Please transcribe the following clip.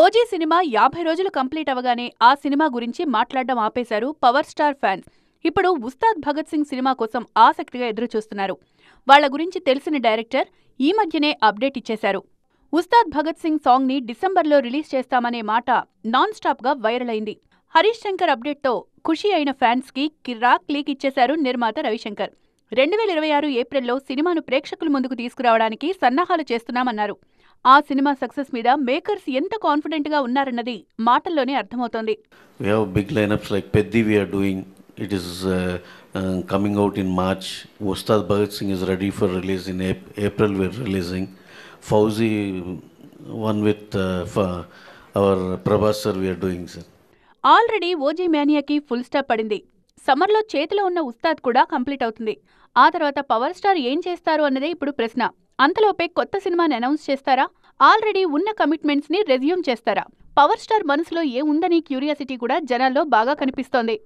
OG cinema 50 రోజులు complete అవగానే ఆ సినిమా గురించి మాట్లాడడం ఆపేశారు పవర్ స్టార్ ఫ్యాన్స్. ఇప్పుడు ఉస్తాద్ భగత్ సింగ్ సినిమా కోసం ఆసక్తిగా ఎదురుచూస్తున్నారు. వాళ్ల గురించి తెలిసిన డైరెక్టర్ ఈ మధ్యనే అప్డేట్ ఇచ్చేశారు. ఉస్తాద్ భగత్ సింగ్ సాంగ్ ని డిసెంబర్లో రిలీజ్ చేస్తామనే మాట నాన్ స్టాప్ గా వైరల్ అయింది. హరీష్ శంకర్ అప్డేట్ తో ఖుషి అయిన ఫ్యాన్స్ కి కిర్రాక్ లీక్ ఇచ్చేశారు నిర్మాత రవిశంకర్. 2026 ఏప్రిల్లో సినిమాను ప్రేక్షకుల ముందుకు తీసుకురావడానికి సన్నాహాలు చేస్తున్నామన్నారు. ఆ సినిమా సక్సెస్ మీద మేకర్స్ ఎంత కాన్ఫిడెంట్ గా ఉన్నారన్నది మాటల్లోనే అర్థమవుతోంది. We have big lineups like Peddi we are doing. It is coming out in March. Ustad Bhagat Singh is ready for release in April. We are releasing. Fauzi, one with our Prabhas sir we are doing, sir. Already OG మేనియాకి full stop పడింది. సమ్మర్లో చేతిలో ఉన్న ఉస్తాద్ కూడా complete అవుతుంది. ఆ తర్వాత power star ఏం చేస్తారు అన్నదే ఇప్పుడు ప్రశ్న. అంతలోపే కొత్త సినిమాని అనౌన్స్ చేస్తారా? ఆల్రెడీ ఉన్న కమిట్మెంట్స్ ని రెజ్యూమ్ చేస్తారా? పవర్ స్టార్ మనసులో ఏముందని క్యూరియాసిటీ కూడా జనాల్లో బాగా కనిపిస్తోంది.